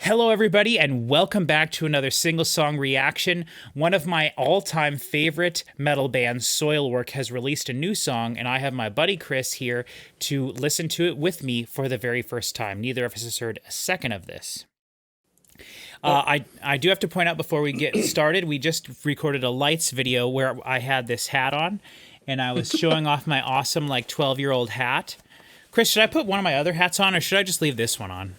Hello, everybody, and welcome back to another single song reaction. One of my all-time favorite metal bands, Soilwork, has released a new song, and I have my buddy Chris here to listen to it with me for the very first time. Neither of us has heard a second of this. I do have to point out before we get started, we just recorded a Lights video where I had this hat on, and I was showing off my awesome, 12-year-old hat. Chris, should I put one of my other hats on, or should I just leave this one on?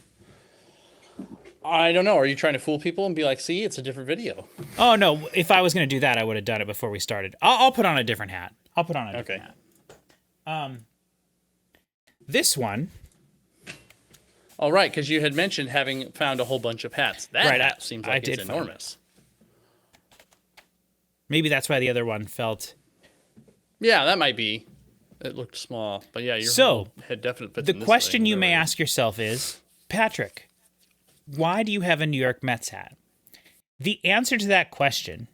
I don't know. Are you trying to fool people and be like, see, it's a different video? Oh, no. If I was going to do that, I would have done it before we started. I'll put on a different hat. I'll put on a different hat. This one. All right, because you had mentioned having found a whole bunch of hats. That hat seems like it's enormous. Maybe that's why the other one felt... Yeah, that might be. It looked small. But yeah, your whole head definitely fits in this the question thing, you may ask yourself is, Patrick, why do you have a New York Mets hat? The answer to that question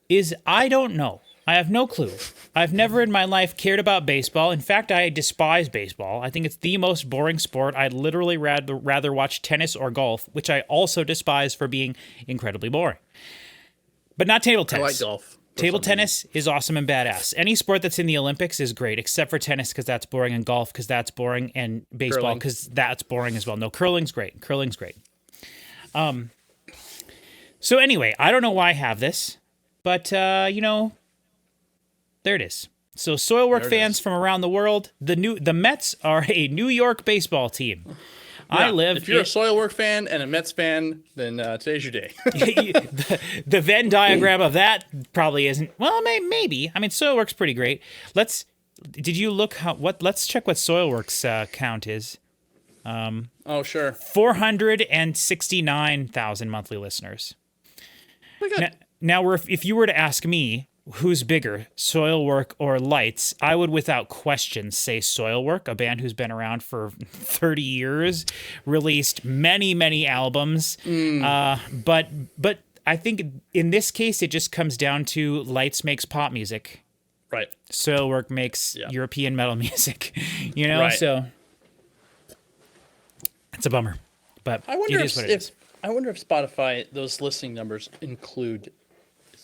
is I don't know. I have no clue. I've never in my life cared about baseball. In fact, I despise baseball. I think it's the most boring sport. I'd literally rather watch tennis or golf, which I also despise for being incredibly boring. But not table tennis. I like golf. Table tennis is awesome and badass. Any sport that's in the Olympics is great, except for tennis because that's boring, and golf because that's boring, and baseball because that's boring as well. No, curling's great. Curling's great. So anyway, I don't know why I have this, but there it is. So Soilwork fans from around the world, the Mets are a New York baseball team. Yeah, if you're a Soilwork fan and a Mets fan, then today's your day. the Venn diagram of that probably isn't. Well, maybe. I mean, Soilwork's pretty great. Did you look let's check what Soilwork's count is. Oh, sure. 469,000 monthly listeners. Now, if you were to ask me, who's bigger, Soilwork or Lights, I would without question say Soilwork, a band who's been around for 30 years, released many, many albums. But I think in this case, it just comes down to Lights makes pop music. Right. Soilwork makes European metal music, so it's a bummer, but it is what it is. I wonder if Spotify, those listening numbers include...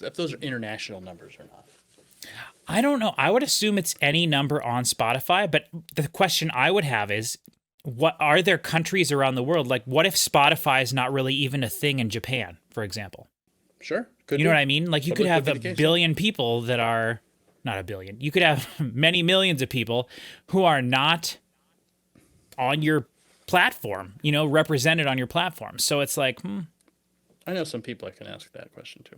if those are international numbers or not. I don't know. I would assume it's any number on Spotify, but the question I would have is, what are there countries around the world? Like, what if Spotify is not really even a thing in Japan, for example? Sure. You know what I mean? Like, you could have a billion people that are, not a billion, you could have many millions of people who are not on your platform, represented on your platform. So it's like, I know some people I can ask that question to.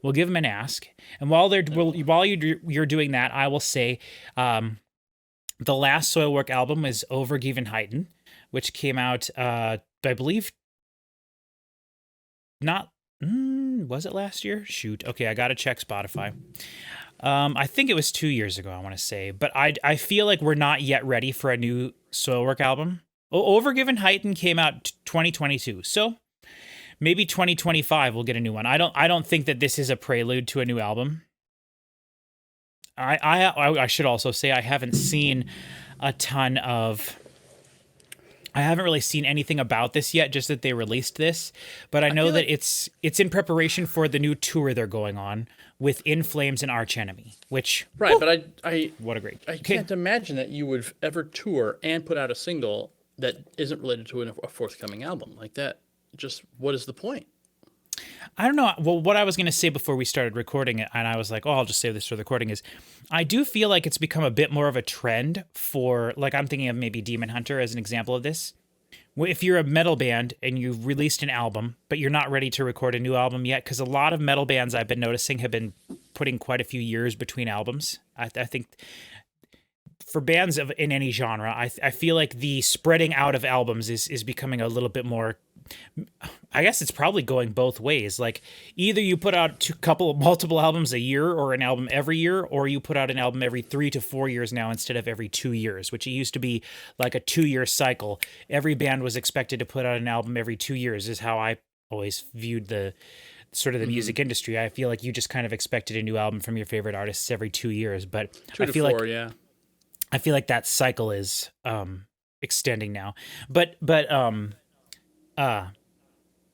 We'll give them an ask, and while you're doing that, I will say, the last Soilwork album is Overgevenheiten, which came out, I believe, was it last year? Shoot, okay, I gotta check Spotify. I think it was 2 years ago, I want to say, but I feel like we're not yet ready for a new Soilwork album. Overgevenheiten came out 2022, so. Maybe 2025 we'll get a new one. I don't think that this is a prelude to a new album. I should also say I haven't seen I haven't really seen anything about this yet, just that they released this. But I know that it's in preparation for the new tour they're going on with In Flames and Arch Enemy, which... Right, but what a great... I can't imagine that you would ever tour and put out a single that isn't related to a forthcoming album like that. Just what is the point? I don't know. Well, what I was going to say before we started recording it, and I was like, I'll just save this for the recording, is I do feel like it's become a bit more of a trend for, I'm thinking of maybe Demon Hunter as an example of this. If you're a metal band and you've released an album, but you're not ready to record a new album yet, because a lot of metal bands I've been noticing have been putting quite a few years between albums. I think... for bands in any genre, I feel like the spreading out of albums is becoming a little bit more... I guess it's probably going both ways. Like, either you put out multiple albums a year or an album every year, or you put out an album every 3 to 4 years now instead of every 2 years, which it used to be like a 2-year cycle. Every band was expected to put out an album every 2 years is how I always viewed the music industry. I feel like you just kind of expected a new album from your favorite artists every 2 years, but 2 to 4, yeah. I feel like that cycle is extending now. But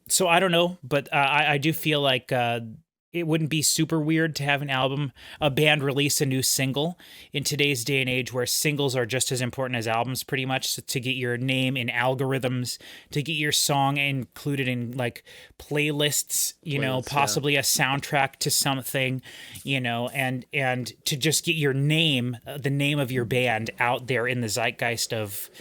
so I don't know, but I do feel like it wouldn't be super weird to have a band release a new single in today's day and age where singles are just as important as albums pretty much, so to get your name in algorithms, to get your song included in like playlists, possibly a soundtrack to something, and to just get your name, the name of your band out there in the zeitgeist of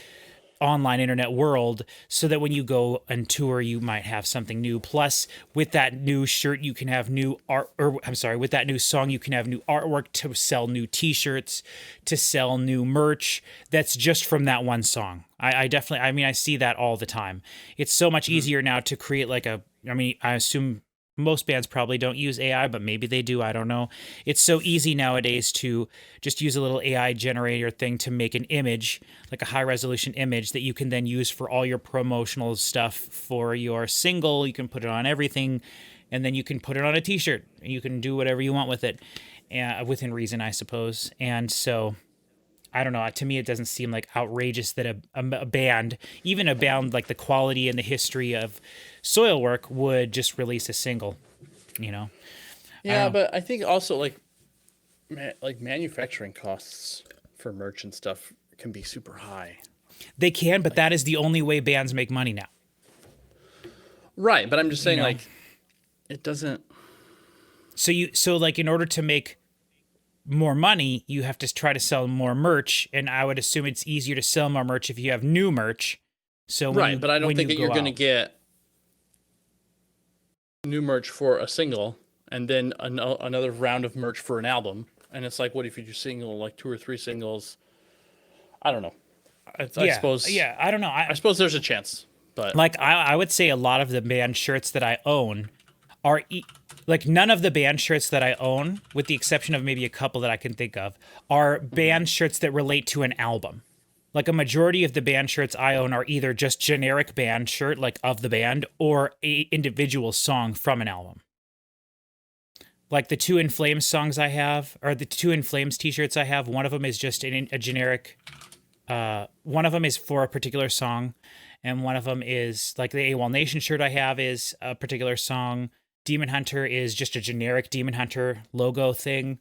online internet world, so that when you go and tour you might have something new. Plus, with that new shirt you can have new art, or I'm sorry, with that new song you can have new artwork to sell new t-shirts, to sell new merch that's just from that one song. I definitely, I see that all the time. It's so much easier now to create I assume most bands probably don't use AI, but maybe they do. I don't know. It's so easy nowadays to just use a little AI generator thing to make an image, like a high resolution image that you can then use for all your promotional stuff for your single. You can put it on everything, and then you can put it on a t-shirt. You can do whatever you want with it, within reason, I suppose. And so, I don't know. To me, it doesn't seem like outrageous that a band, even a band like the quality and the history of Soilwork, would just release a single. Yeah, but I think also like manufacturing costs for merch and stuff can be super high. They can, but that is the only way bands make money now. Right, but I'm just saying it doesn't. So like in order to make more money, you have to try to sell more merch, and I would assume it's easier to sell more merch if you have new merch. So but I don't think that you're going to get new merch for a single and then another round of merch for an album. And it's like, what if you do single, like 2 or 3 singles? I don't know. I suppose. Yeah, I don't know. I suppose there's a chance, but like I would say a lot of the band shirts that I own are like none of the band shirts that I own, with the exception of maybe a couple that I can think of, are band shirts that relate to an album. Like a majority of the band shirts I own are either just generic band shirt, like of the band, or a individual song from an album. Like the 2 In Flames songs I have, or the 2 In Flames t-shirts I have, one of them is just a generic, one of them is for a particular song, and one of them is, like the AWOL Nation shirt I have is a particular song. Demon Hunter is just a generic Demon Hunter logo thing.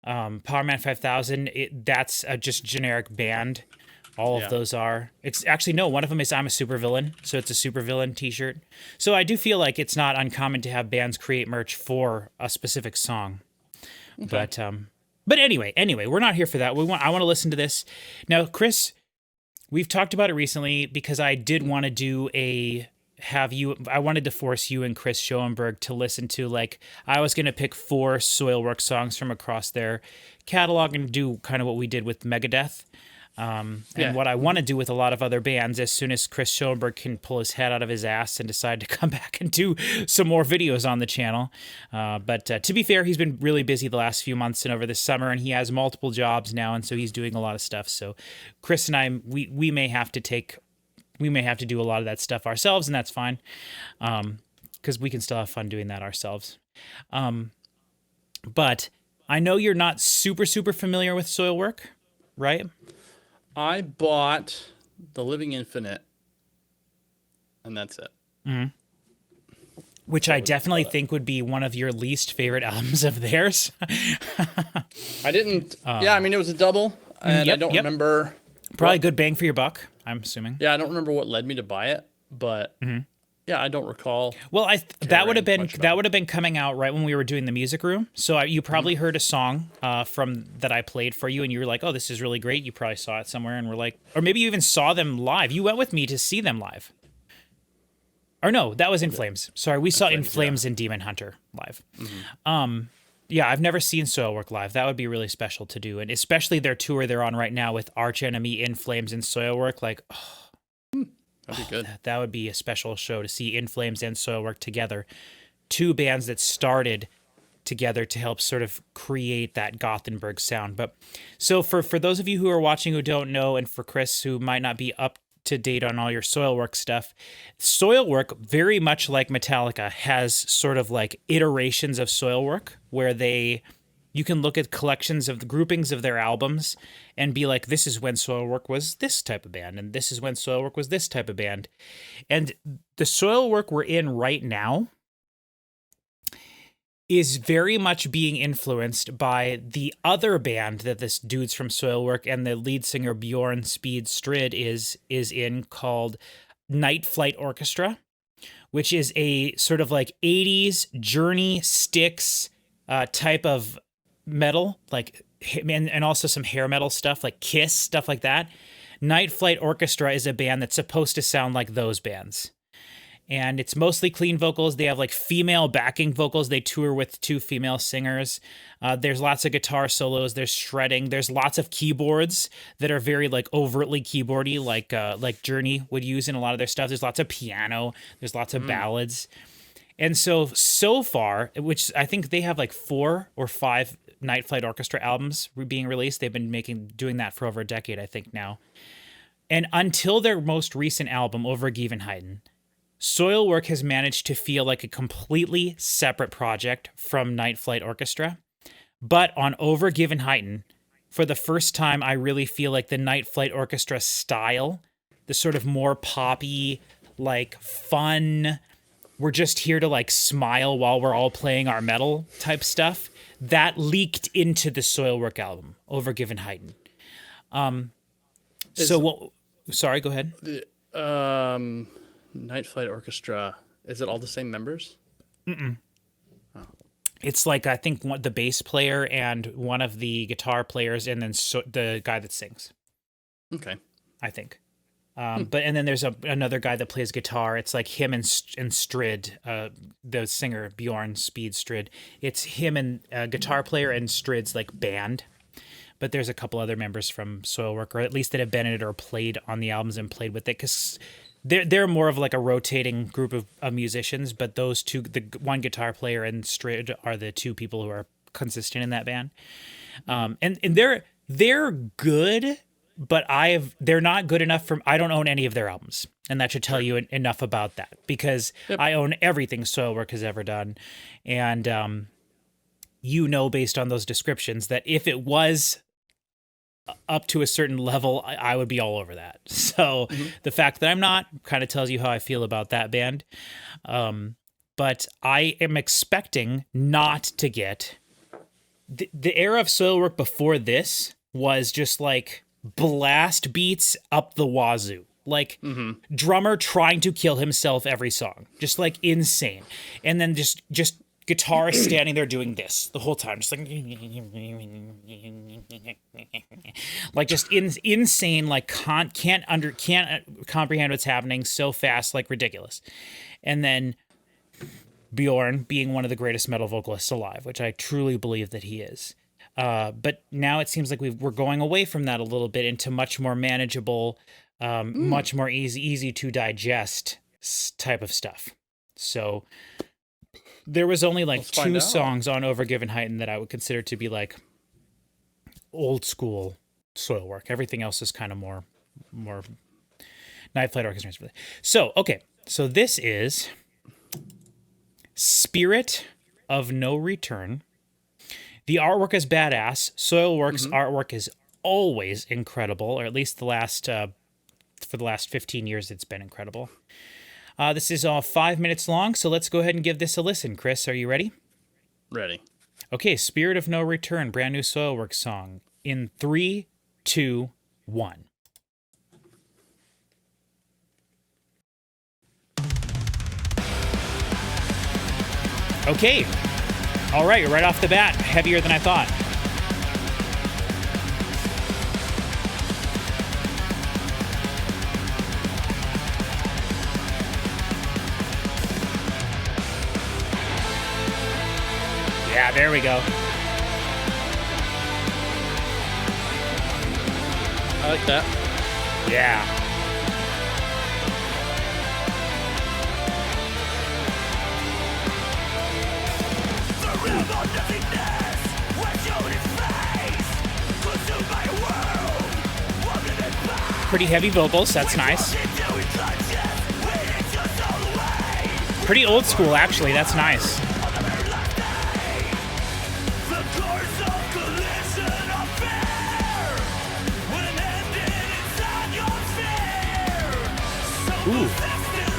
Powerman 5000, that's just generic band. All of those are. It's actually, no, one of them is I'm a Supervillain, so it's a Supervillain t-shirt. So I do feel like it's not uncommon to have bands create merch for a specific song. Okay. But anyway, we're not here for that. I want to listen to this. Now, Chris, we've talked about it recently because I did want to I wanted to force you and Chris Schoenberg to listen to, like, I was going to pick 4 Soilwork songs from across their catalog and do kind of what we did with Megadeth. And what I want to do with a lot of other bands, as soon as Chris Schoenberg can pull his head out of his ass and decide to come back and do some more videos on the channel. But to be fair, he's been really busy the last few months and over this summer, and he has multiple jobs now, and so he's doing a lot of stuff. So Chris and I, we may have to do a lot of that stuff ourselves, and that's fine, because we can still have fun doing that ourselves. But I know you're not super familiar with Soilwork, right? I bought The Living Infinite, and that's it. Mm-hmm. Which I definitely think would be one of your least favorite albums of theirs. I didn't. It was a double, and I don't remember. Probably good bang for your buck, I'm assuming. Yeah, I don't remember what led me to buy it, but yeah, I don't recall. Well, that would have been coming out right when we were doing the music room. So you probably heard a song from that I played for you, and you were like, "Oh, this is really great." You probably saw it somewhere, and we're like, or maybe you even saw them live. You went with me to see them live. Or no, that was In Flames. Sorry, we saw In Flames and Demon Hunter live. Mm-hmm. Yeah, I've never seen Soilwork live. That would be really special to do, and especially their tour they're on right now with Arch Enemy, In Flames, and Soilwork. Like, that'd be good. That would be a special show to see In Flames and Soilwork together. 2 bands that started together to help sort of create that Gothenburg sound. But so for those of you who are watching who don't know, and for Chris who might not be up to date on all your Soilwork stuff, Soilwork, very much like Metallica, has sort of like iterations of Soilwork where they You can look at collections of the groupings of their albums and be like, this is when Soilwork was this type of band, and this is when Soilwork was this type of band. And the Soilwork we're in right now is very much being influenced by the other band that this dudes from Soilwork and the lead singer Bjorn Speed Strid is in, called Night Flight Orchestra, which is a sort of like 80s Journey Styx type of metal, like, and also some hair metal stuff like Kiss, stuff like that. Night Flight Orchestra is a band that's supposed to sound like those bands. And it's mostly clean vocals. They have like female backing vocals. They tour with 2 female singers. There's lots of guitar solos. There's shredding. There's lots of keyboards that are very like overtly keyboardy, like Journey would use in a lot of their stuff. There's lots of piano. There's lots of ballads. And so far, which I think they have like 4 or 5 Night Flight Orchestra albums being released. They've been doing that for over a decade, I think now. And until their most recent album, Overgevenheiten, Soilwork has managed to feel like a completely separate project from Night Flight Orchestra. But on Overgevenheiten, for the first time, I really feel like the Night Flight Orchestra style, the sort of more poppy, like fun, we're just here to like smile while we're all playing our metal type stuff, that leaked into the Soilwork album, Overgevenheiten. Sorry, go ahead. Night Flight Orchestra, is it all the same members? Mm-mm. Oh. It's like, I think the bass player and one of the guitar players, and then the guy that sings. Okay. I think. But and then there's another guy that plays guitar. It's like him and Strid, the singer Bjorn Speed Strid. It's him and a guitar player and Strid's like band. But there's a couple other members from Soilwork, or at least that have been in it or played on the albums and played with it, because they're more of like a rotating group of musicians. But those 2, the one guitar player and Strid, are the 2 people who are consistent in that band. And they're good. But they're not good enough I don't own any of their albums. And that should tell you enough about that, because I own everything Soilwork has ever done. And, based on those descriptions, that if it was up to a certain level, I would be all over that. So the fact that I'm not kind of tells you how I feel about that band. But I am expecting not to get the era of Soilwork before this was just like blast beats up the wazoo, like drummer trying to kill himself every song, just like insane. And then just guitar standing there doing this the whole time, just like just insane, like can't comprehend what's happening, so fast, like ridiculous. And then Bjorn being one of the greatest metal vocalists alive, which I truly believe that he is. But now it seems like we're going away from that a little bit into much more manageable, much more easy to digest type of stuff. So there was only like 2 songs on Overgevenheiten that I would consider to be like old school Soilwork. Everything else is kind of more Night Flight Orchestra. So, okay. So this is Spirit of No Return. The artwork is badass. Soilwork's artwork is always incredible, or at least for the last 15 years, it's been incredible. This is all 5 minutes long, so let's go ahead and give this a listen. Chris, are you ready? Ready. Okay, Spirit of No Return, brand new Soilwork song. In 3, 2, 1. Okay. All right, right off the bat, heavier than I thought. Yeah, there we go. I like that. Yeah. Pretty heavy vocals, that's nice. Pretty old school, actually, that's nice.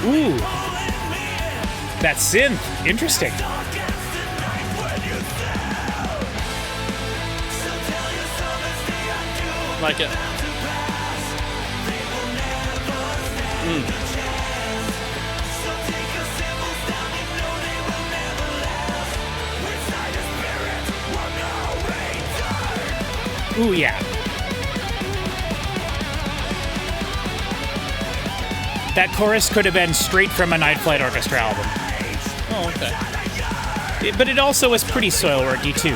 Ooh. That synth. Interesting. Like it. Ooh, yeah. That chorus could have been straight from a Night Flight Orchestra album. Oh, okay. But it also was pretty Soilworky, too.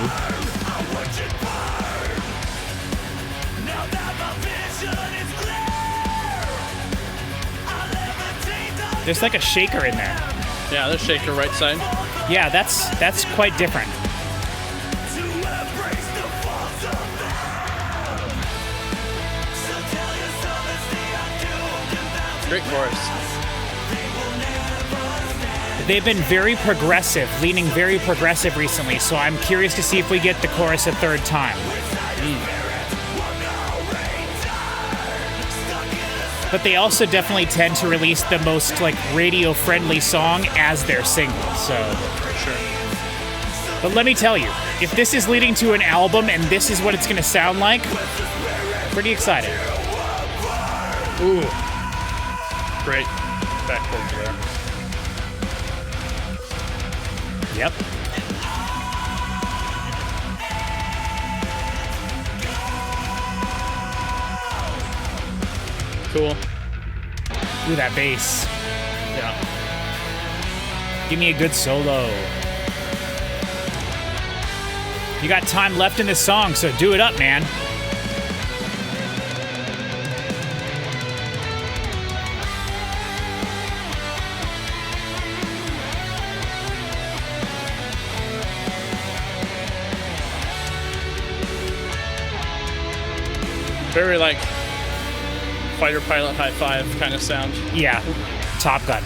There's like a shaker in there. Yeah, there's shaker right side. Yeah, that's quite different. Great chorus. They've been very progressive, leaning very progressive recently, so I'm curious to see if we get the chorus a third time. But they also definitely tend to release the most like radio-friendly song as their single, so. Sure. But let me tell you, if this is leading to an album and this is what it's gonna sound like, pretty excited. Ooh. Great backwards there. Yep. Cool. Ooh, that bass. Yeah. Give me a good solo. You got time left in this song, so do it up, man. Very like fighter pilot high five kind of sound. Yeah, Top Gun.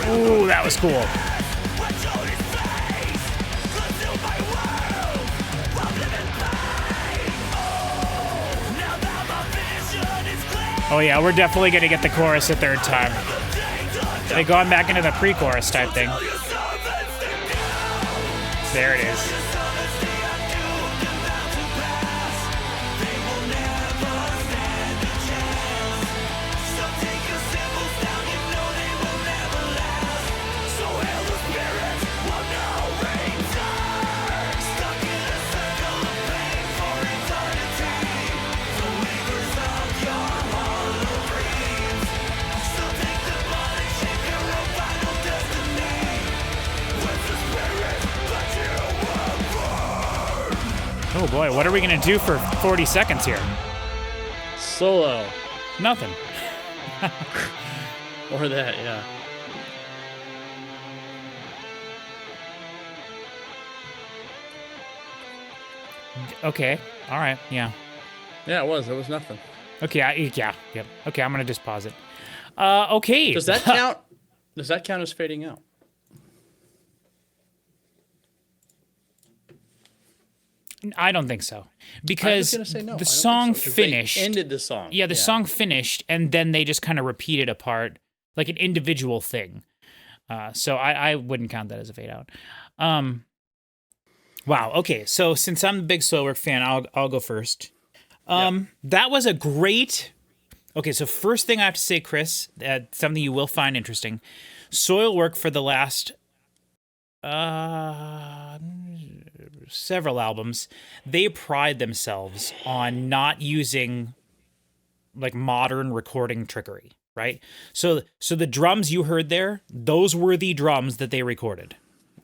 Ooh, that was cool. Oh yeah, we're definitely gonna get the chorus a third time. They gone back into the pre-chorus type thing. There it is. Oh boy, what are we gonna do for 40 seconds here? Solo. Nothing. Or that, yeah. Okay, all right, yeah. Yeah, it was. It was nothing. Okay, yeah, yep. Okay, I'm gonna just pause it. Okay. Does that count? Does that count as fading out? I don't think so, I was because gonna say no. I the don't song think so, 'cause they finished. ended the song. Yeah, the song finished, and then they just kind of repeated a part, like an individual thing. So I wouldn't count that as a fade out. Wow. Okay. So since I'm a big Soilwork fan, I'll go first. That was a great. Okay. So first thing I have to say, Chris, something you will find interesting. Soilwork for the last several albums, they pride themselves on not using like modern recording trickery, right? So the drums you heard there, those were the drums that they recorded.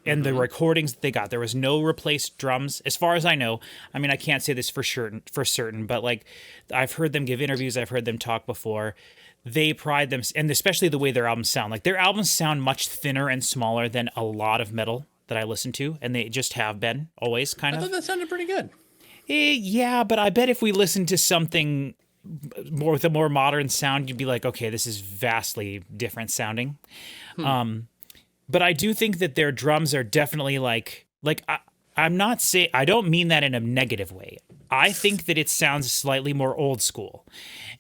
And the recordings that they got, there was no replaced drums, as far as I know. I mean, I can't say this for certain, but like I've heard them give interviews, I've heard them talk before. They pride them, and especially the way their albums sound. Like their albums sound much thinner and smaller than a lot of metal that I listen to, and they just have been always kind I of. thought that sounded pretty good. Yeah, but I bet if we listened to something more with a more modern sound, you'd be like, okay, this is vastly different sounding. but I do think that their drums are definitely I'm not saying, I don't mean that in a negative way. I think that it sounds slightly more old school,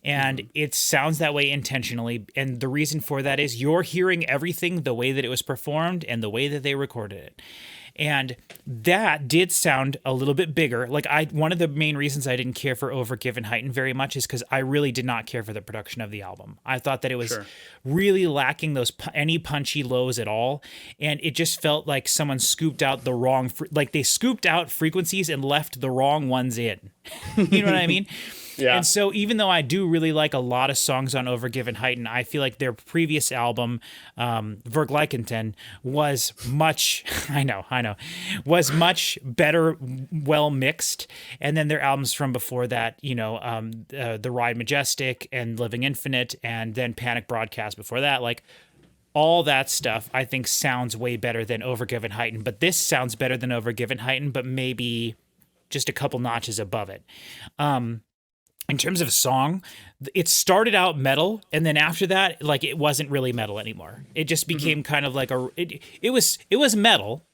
and Mm-hmm. it sounds that way intentionally. And the reason for that is you're hearing everything the way that it was performed and the way that they recorded it. And that did sound a little bit bigger. One of the main reasons I didn't care for Overgive and Heighten very much is because I really did not care for the production of the album. I thought that it was Sure. really lacking any punchy lows at all, and it just felt like someone scooped out the wrong, like they scooped out frequencies and left the wrong ones in. You know what I mean? Yeah. And so, even though I do really like a lot of songs on Overgive and Heighten, I feel like their previous album, Vergleichenten, was much, I know, was much better, well mixed. And then their albums from before that, The Ride Majestic and Living Infinite, and then Panic Broadcast before that, like all that stuff, I think sounds way better than Overgive and Heighten. But this sounds better than Overgive and Heighten, but maybe just a couple notches above it. In terms of song, it started out metal, and then after that, like it wasn't really metal anymore. It just became kind of like it was metal,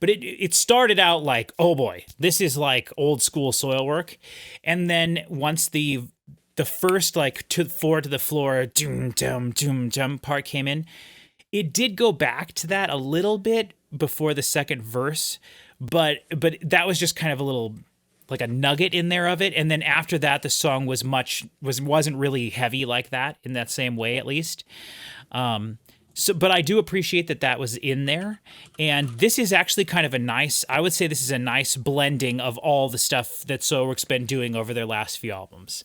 but it started out like, oh boy, this is like old school Soilwork. And then once the first like four to the floor doom dum doom dum part came in, it did go back to that a little bit before the second verse, but that was just kind of a little, like a nugget in there of it. And then after that, the song wasn't really heavy like that in that same way, at least. But I do appreciate that was in there. And this is actually kind of I would say this is a nice blending of all the stuff that Soilwork's been doing over their last few albums.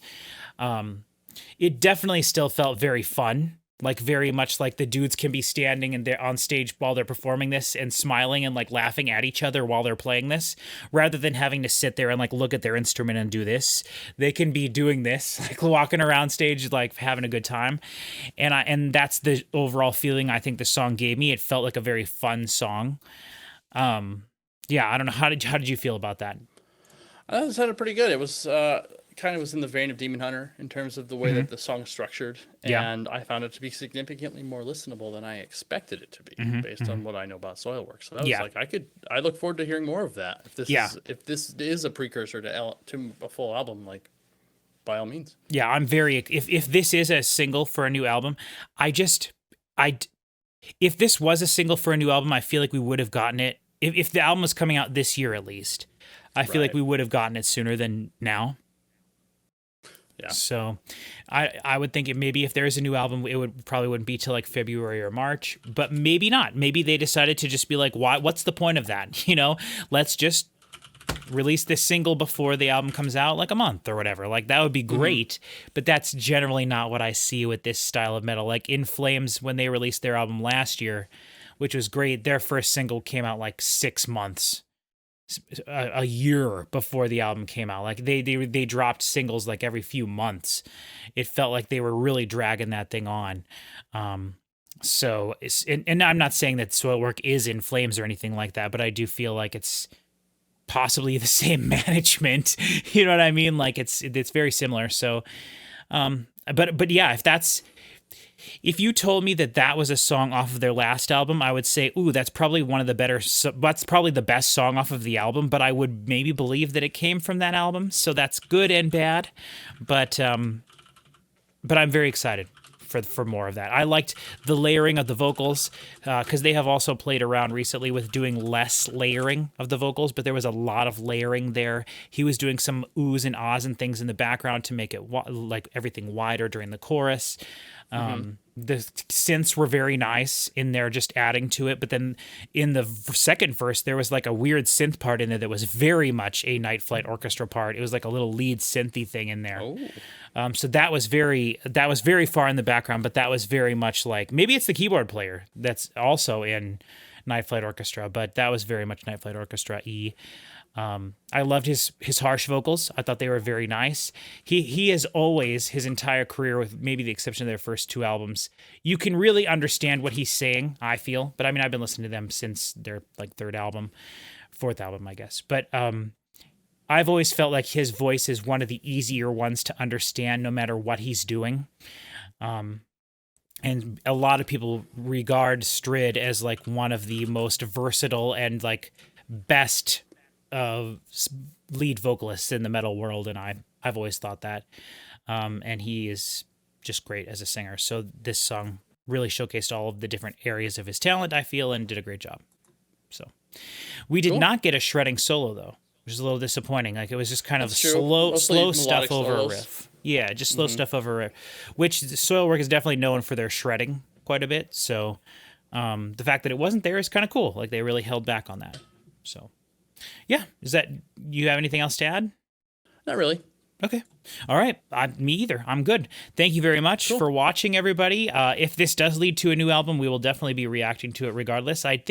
It definitely still felt very fun. Like very much like the dudes can be standing and they're on stage while they're performing this and smiling and like laughing at each other while they're playing this, rather than having to sit there and like look at their instrument and do this. They can be doing this, like walking around stage, like having a good time. And that's the overall feeling I think the song gave me. It felt like a very fun song. Yeah, I don't know. How did you feel about that? I thought it sounded pretty good. It was kind of was in the vein of Demon Hunter in terms of the way that the song's structured, Yeah. and I found it to be significantly more listenable than I expected it to be, based on what I know about Soilwork. So that was Yeah. like I look forward to hearing more of that. Yeah. If this is a precursor to a full album, like by all means. Yeah, I'm very, if this is a single for a new album, if this was a single for a new album, I feel like we would have gotten it. If the album was coming out this year at least, I feel like Right. we would have gotten it sooner than now. Yeah. So I would think maybe if there is a new album, probably wouldn't be till like February or March, but maybe not. Maybe they decided to just be like, what's the point of that? Let's just release this single before the album comes out, like a month or whatever. Like that would be great, but that's generally not what I see with this style of metal. Like In Flames, when they released their album last year, which was great, their first single came out like 6 months, a year before the album came out. Like they dropped singles like every few months. It felt like they were really dragging that thing on. So and I'm not saying that Soilwork is In Flames or anything like that, but I do feel like it's possibly the same management. You know what I mean? Like it's very similar. So, but yeah, if you told me that was a song off of their last album, I would say, ooh, that's probably that's probably the best song off of the album, but I would maybe believe that it came from that album. So that's good and bad. But I'm very excited for more of that. I liked the layering of the vocals, because they have also played around recently with doing less layering of the vocals, but there was a lot of layering there. He was doing some oohs and ahs and things in the background to make it like everything wider during the chorus. The synths were very nice in there, just adding to it. But then in the second verse, there was like a weird synth part in there that was very much a Night Flight Orchestra part. It was like a little lead synthy thing in there. Oh. So that was very far in the background, but that was very much like, maybe it's the keyboard player that's also in Night Flight Orchestra, but that was very much Night Flight Orchestra E. I loved his harsh vocals. I thought they were very nice. He has always, his entire career, with maybe the exception of their first 2 albums, you can really understand what he's saying, I feel. But I mean, I've been listening to them since their like 4th album, I guess. But I've always felt like his voice is one of the easier ones to understand, no matter what he's doing. and a lot of people regard Strid as like one of the most versatile and like best lead vocalists in the metal world, and I've always thought that. And he is just great as a singer. So this song really showcased all of the different areas of his talent, I feel, and did a great job. So we did Cool. not get a shredding solo though, which is a little disappointing. Like it was just kind of That's true. slow Mostly stuff melodic over solos. a riff. Yeah, just slow stuff over a riff, which Soilwork is definitely known for their shredding quite a bit. So the fact that it wasn't there is kind of cool. Like they really held back on that. So yeah, you have anything else to add? Not really. Okay. All right. Me either. I'm good. Thank you very much for watching, everybody. If this does lead to a new album, we will definitely be reacting to it regardless. I'm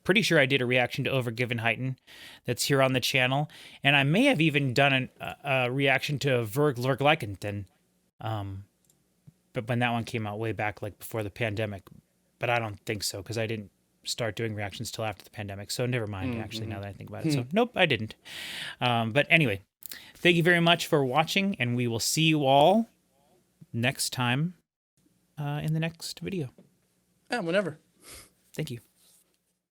pretty sure I did a reaction to Overgiven that's here on the channel. And I may have even done a reaction to Verglergleichenten. But when that one came out way back, like before the pandemic. But I don't think so, because I didn't start doing reactions till after the pandemic. So never mind, actually, now that I think about it. So nope, I didn't. But anyway. Thank you very much for watching, and we will see you all next time in the next video. Yeah, whenever. Thank you.